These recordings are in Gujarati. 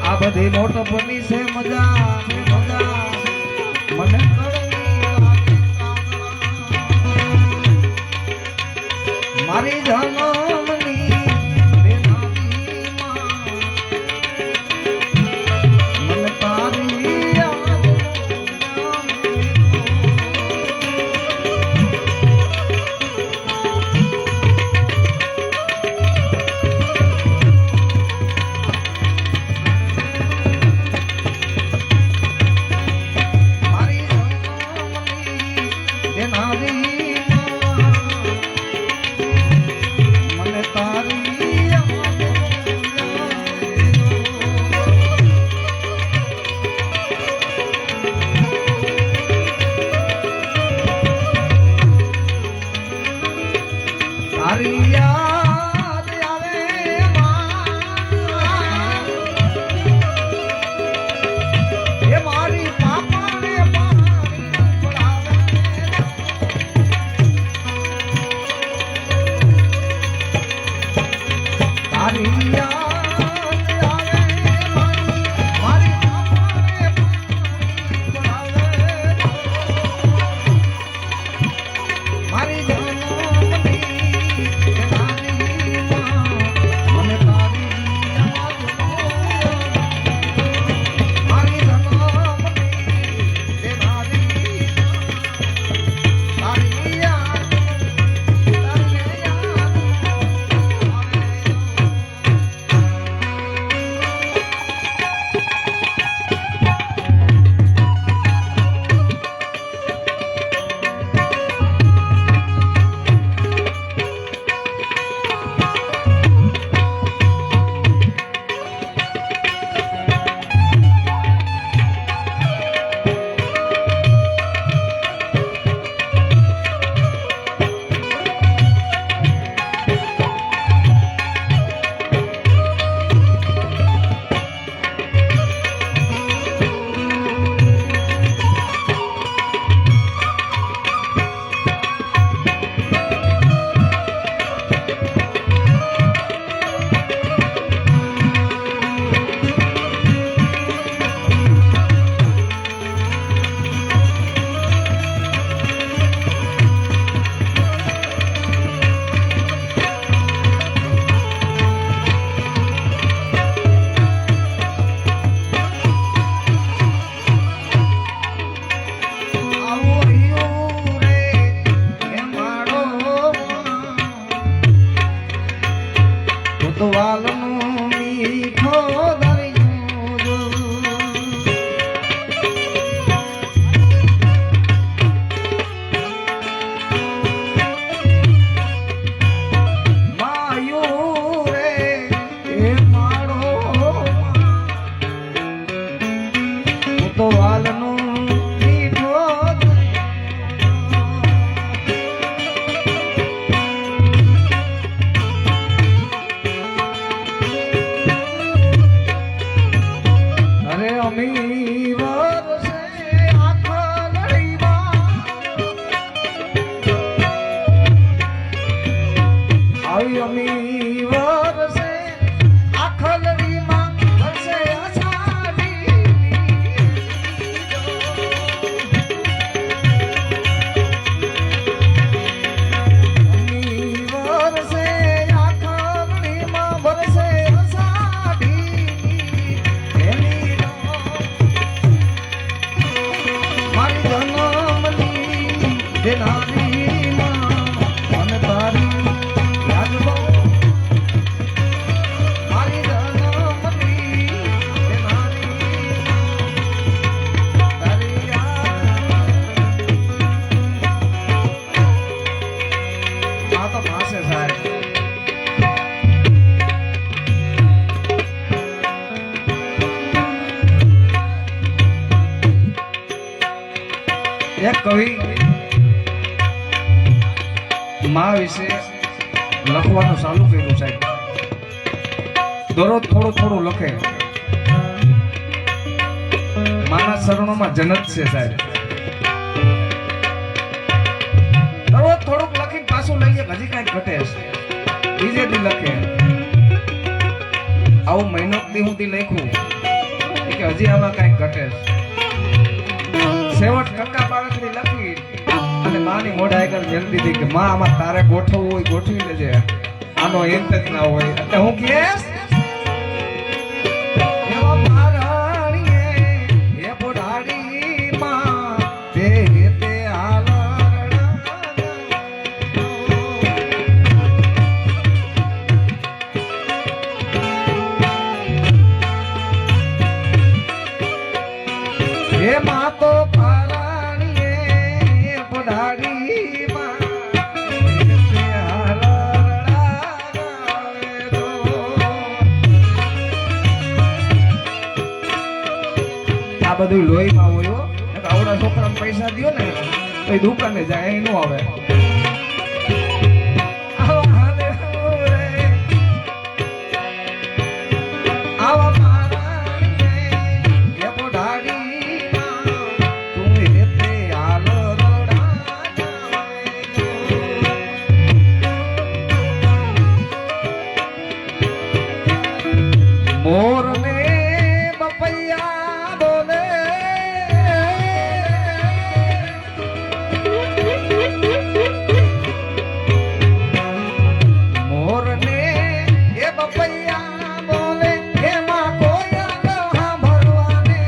આ બધી મોટપની છે મજા મજા મને મારી જન્મની મને તારી એક કવિ માં વિશે લખવાનું ચાલુ કર્યું સાહેબ. દરરોજ થોડું થોડું લખે. માના શરણોમાં જન્નત છે સાહેબ. દરરોજ થોડુંક લખીને પાછું લઈએ હજી કઈક ઘટે છે. બીજે દી લખે. આવું મહિનો દી હું લખ્યું કે હજી આમાં કાંઈક ઘટે છે. છેવટ કક્કા બાળકની લખી અને માની મોઢા આગળ વિનંતી હતી કે માં આમાં તારે ગોઠવવું હોય ગોઠવી લેજે, આનો અંત જ ના હોય. એટલે હું કહેશ એવા પારણીએ એ પોઢાડી માં તે હાલ હે માં તો પારણીએ પોઢાડી માં તે હાલ આ બધું લોહીમાં હોય હો. આવડા છોકરાને પૈસા દ્યો ને તો એ દુકાને જાય અહીં નો આવે. આવા પારણીએ એ પોઢાડી માં તું હેતે હાલ મોર ને બપૈયા બોલે મોર ને એ બપૈયા બોલે એમાં કોઈ સાંભળવાને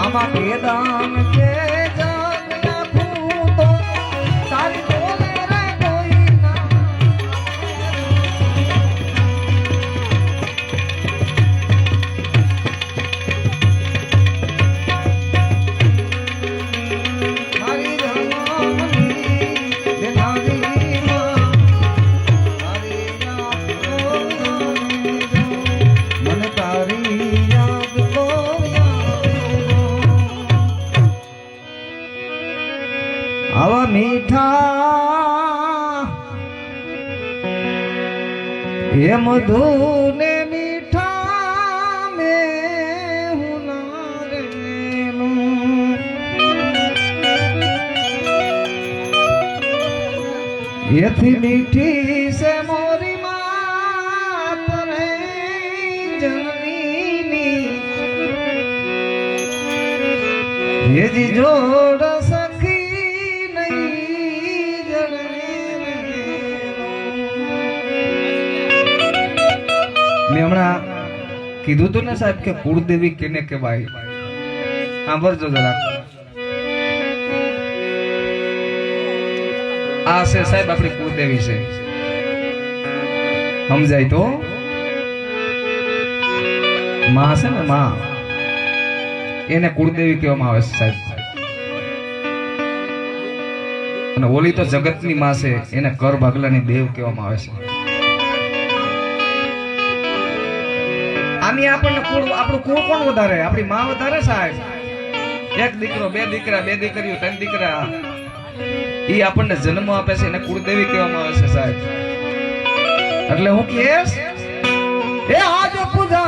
મારી વેદાન કે જાન નાખું તો તારી બોલે રે કોઈ ના મારી જન્મની દેનારી માં તારી યાદ મને તારી યાદ તો આવા મીઠા એ મધુ ને મીઠા મેં હુનારેલું એથી મીઠી સે મોરી માત રે જનની યજી જોડ મેં હમણાં કીધું તું ને સાહેબ કે કુળદેવી કેને કહેવાય સાંભળજો જરા આ છે સાહેબ આપણી કુળદેવી છે સમજાય તો માં છે ને માં એને કુળદેવી કહેવામાં આવે છે સાહેબ અને ઓલી તો જગતની માં છે એને કર ભાગલાની દેવ કહેવામાં આવે છે આની આપણને કુળ આપણું કુળ કોણ વધારે આપણી માં વધારે સાહેબ એક દીકરો બે દીકરા બે દીકરીઓ ત્રણ દીકરા ઈ આપણને જન્મ આપે છે એને કુળદેવી કહેવામાં આવે છે સાહેબ એટલે હું કહેશ એ આજ પૂજા